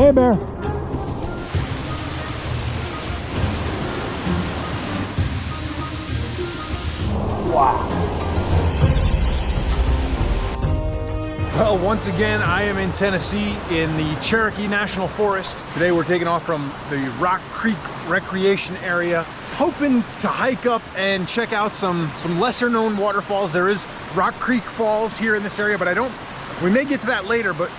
Hey, Bear. Wow. Well, once again, I am in Tennessee in the Cherokee National Forest. Today we're taking off from the Rock Creek Recreation Area, hoping to hike up and check out some lesser known waterfalls. There is Rock Creek Falls here in this area, but we may get to that later, but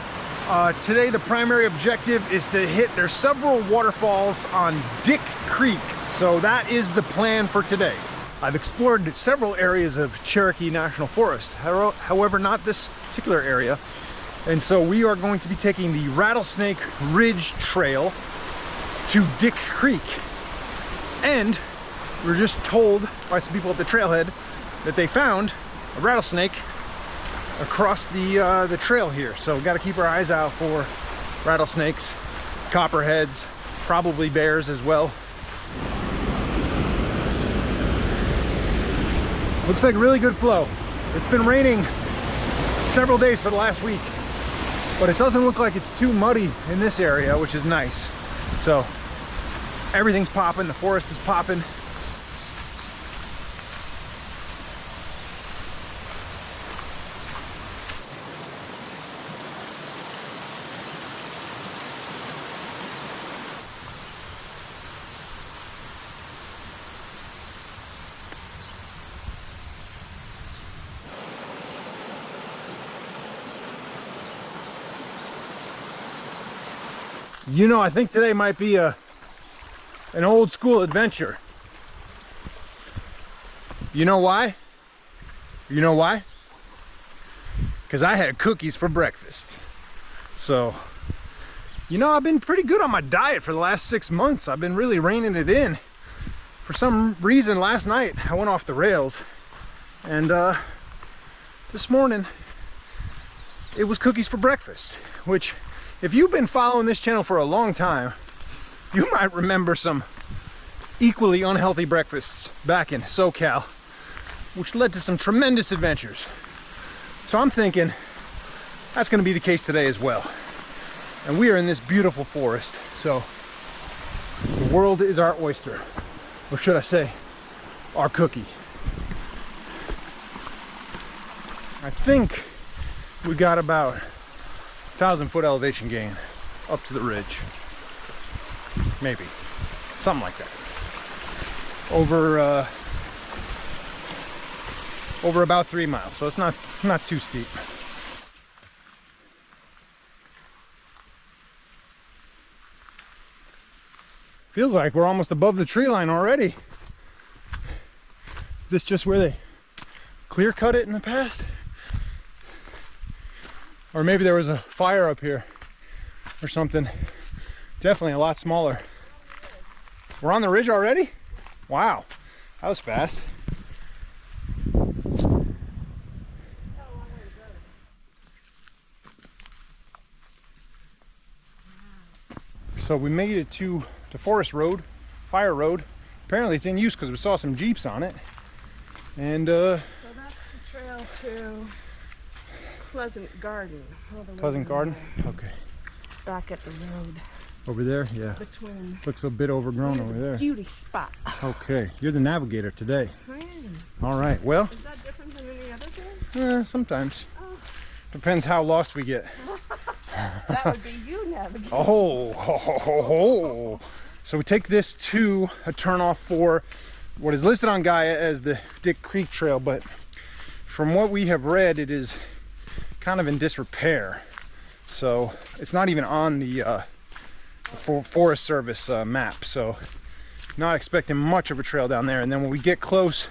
today the primary objective is to hit, there's several waterfalls on Dick Creek. So that is the plan for today. I've explored several areas of Cherokee National Forest, however, not this particular area. And so we are going to be taking the Rattlesnake Ridge Trail to Dick Creek. And we were just told by some people at the trailhead that they found a rattlesnake across the trail here. So we've got to keep our eyes out for rattlesnakes, copperheads, probably bears as well. Looks like really good flow. It's been raining several days for the last week, but it doesn't look like it's too muddy in this area, which is nice. So everything's popping, the forest is popping. You know, I think today might be an old school adventure. You know why? You know why? Because I had cookies for breakfast. So, you know, I've been pretty good on my diet for the last 6 months. I've been really reining it in. For some reason, last night I went off the rails, and this morning it was cookies for breakfast, which, if you've been following this channel for a long time, you might remember some equally unhealthy breakfasts back in SoCal, which led to some tremendous adventures. So I'm thinking that's going to be the case today as well. And we are in this beautiful forest, so the world is our oyster, or should I say, our cookie. I think we got about 1,000-foot elevation gain up to the ridge, maybe something like that, over about 3 miles, so it's not too steep. Feels like we're almost above the tree line already. Is this just where they clear cut it in the past? Or maybe there was a fire up here or something. Definitely a lot smaller. We're on the ridge already? Wow, that was fast. So we made it to the Forest Road, Fire Road. Apparently it's in use because we saw some Jeeps on it. And so that's the trail to Pleasant Garden. Pleasant Garden? Okay. Back at the road. Over there? Yeah. Between. Looks a bit overgrown over there. Beauty spot. Okay. You're the navigator today. I am. All right. Well. Is that different than any other day? Sometimes. Oh. Depends how lost we get. That would be you navigating. Oh. So we take this to a turnoff for what is listed on Gaia as the Dick Creek Trail, but from what we have read, it is kind of in disrepair. So it's not even on the Forest Service map. So not expecting much of a trail down there. And then when we get close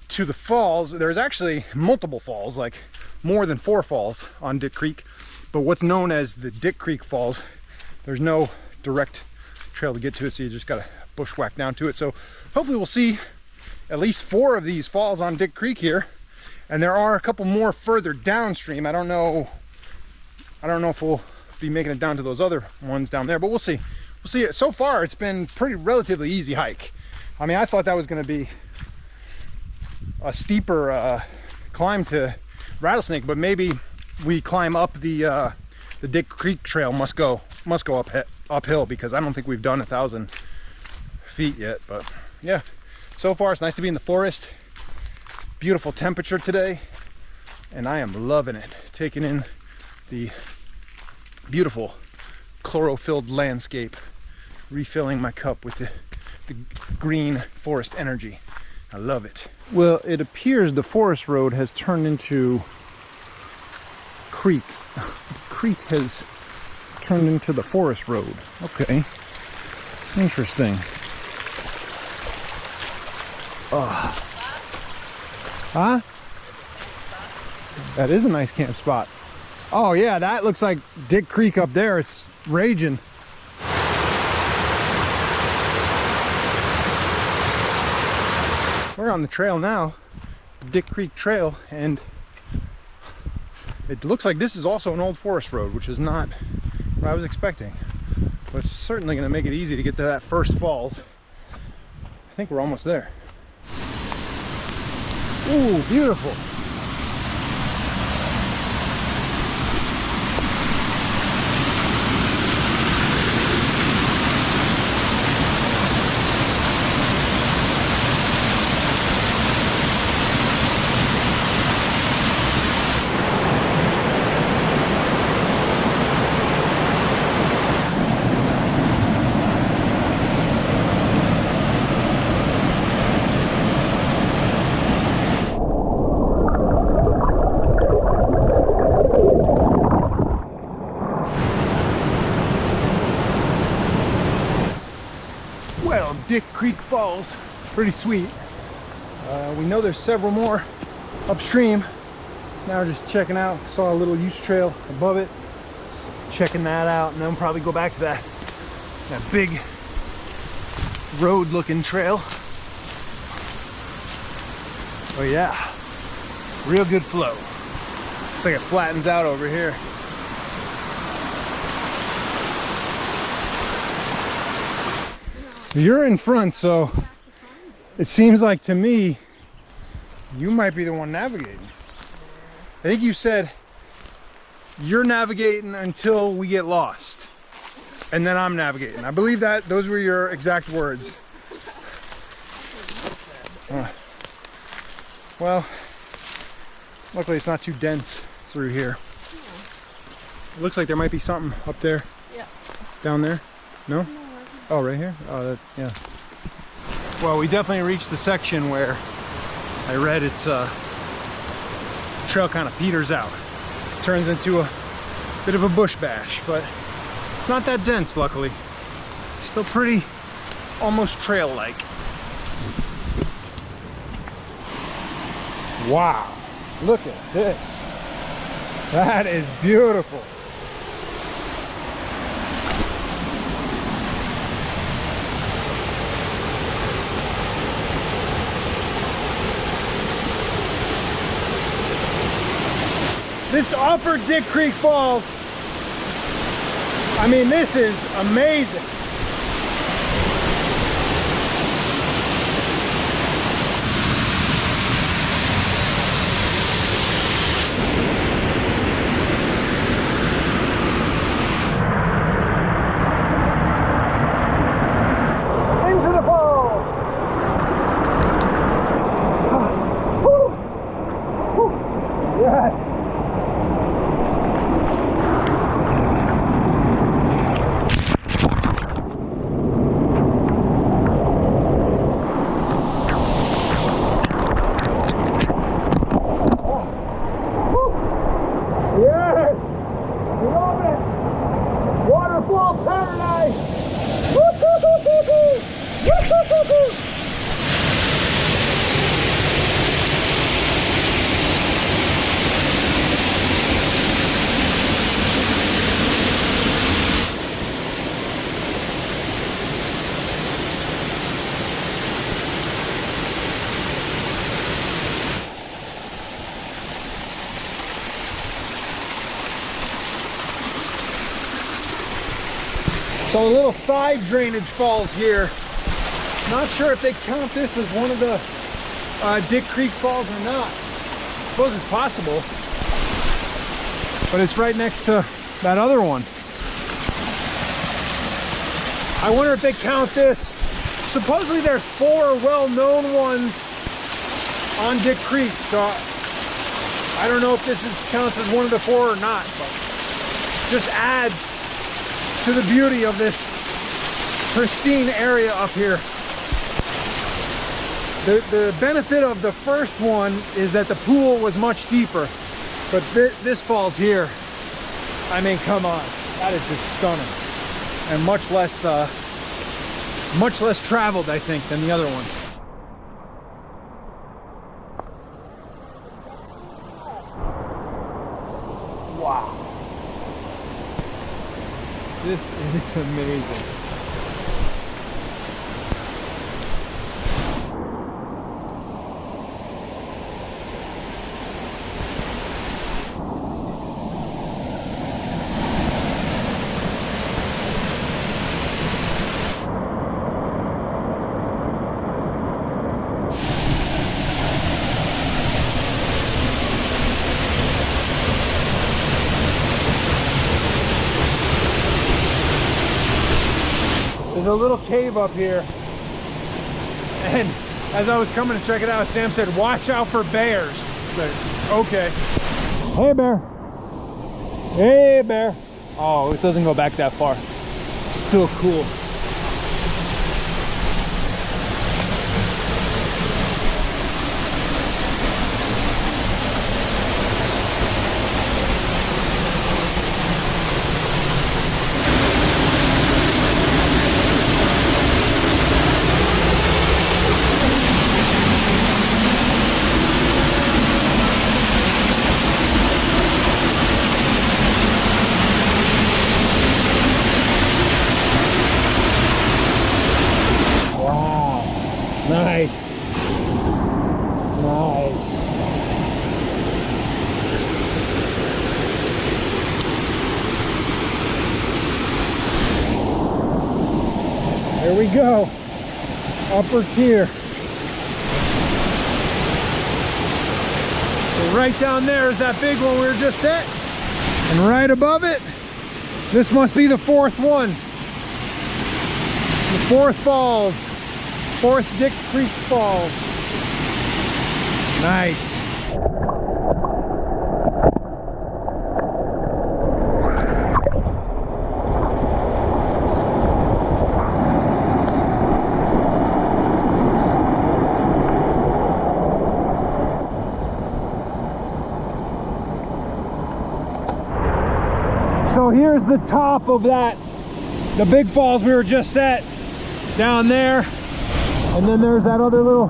to the falls, there's actually multiple falls, like more than 4 falls on Dick Creek. But what's known as the Dick Creek Falls, there's no direct trail to get to it, so you just gotta bushwhack down to it. So hopefully we'll see at least 4 of these falls on Dick Creek here, and there are a couple more further downstream. I don't know if we'll be making it down to those other ones down there, but we'll see. We'll see. So far it's been pretty relatively easy hike. I mean, I thought that was going to be a steeper climb to Rattlesnake, but maybe we climb up the Dick Creek Trail must go must go uphill because I don't think we've done 1,000 feet yet. But yeah, so far it's nice to be in the forest. It's beautiful temperature today, and I am loving it. Taking in the beautiful chlorophylled landscape, refilling my cup with the green forest energy. I love it. Well, it appears the forest road has turned into creek. The creek has turned into the forest road. Okay, interesting. Huh? That is a nice camp spot. Oh yeah, that looks like Dick Creek up there. It's raging. We're on the trail now, Dick Creek Trail, and it looks like this is also an old forest road, which is not what I was expecting. But it's certainly going to make it easy to get to that first falls. I think we're almost there. Ooh, beautiful. Well, Dick Creek Falls, pretty sweet. We know there's several more upstream. Now we're just checking out. Saw a little use trail above it. Just checking that out, and then we'll probably go back to that big road-looking trail. Oh yeah, real good flow. Looks like it flattens out over here. You're in front, so it seems like to me you might be the one navigating. I think you said you're navigating until we get lost, and then I'm navigating. I believe that those were your exact words. Well, luckily it's not too dense through here. It looks like there might be something up there. Yeah. Down there? No? Oh, right here? Oh, that, yeah. Well, we definitely reached the section where I read it's trail kind of peters out. Turns into a bit of a bush bash, but it's not that dense, luckily. Still pretty, almost trail-like. Wow, look at this. That is beautiful. This upper Dick Creek Falls, I mean, this is amazing. Into the falls. Yes. Waterfall paradise! So a little side drainage falls here. Not sure if they count this as one of the Dick Creek Falls or not. I suppose it's possible, but it's right next to that other one. I wonder if they count this. Supposedly there's 4 well-known ones on Dick Creek, so I don't know if this counts as one of the 4 or not, but just adds to the beauty of this pristine area up here. The benefit of the first one is that the pool was much deeper, but this falls here. I mean, come on, that is just stunning, and much less traveled, I think, than the other one. Wow, this is amazing. There's a little cave up here, and as I was coming to check it out, Sam said, watch out for bears. Like, okay. Hey, bear. Hey, bear. Oh, it doesn't go back that far. Still cool. Nice. Nice. There we go. Upper tier. So right down there is that big one we were just at. And right above it, this must be the 4th one. The 4th falls. 4th Dick Creek Falls. Nice. So here's the top of that, the big falls we were just at, down there. And then there's that other little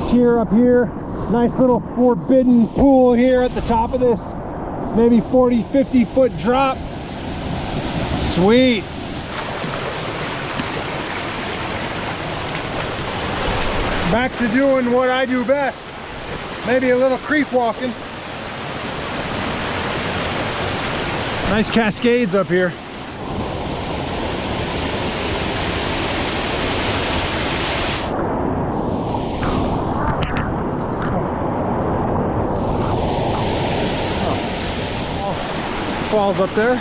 tier up here. Nice little forbidden pool here at the top of this. Maybe 40, 50 foot drop. Sweet. Back to doing what I do best. Maybe a little creek walking. Nice cascades up here. Falls up there.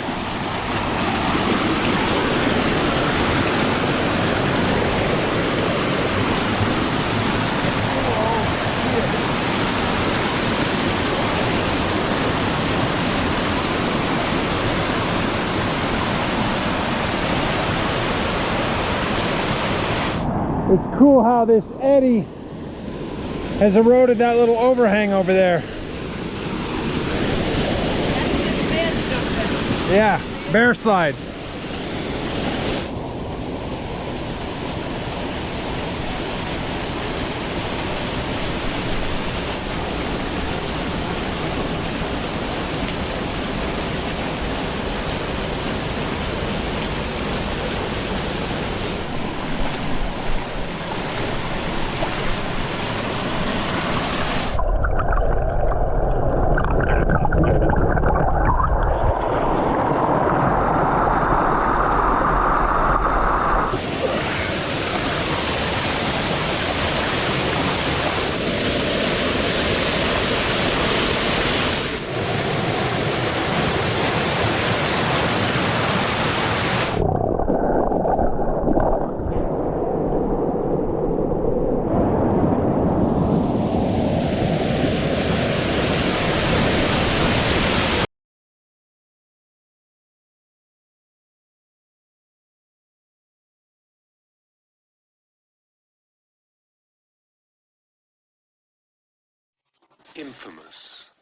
It's cool how this eddy has eroded that little overhang over there. Yeah, bear slide. infamous.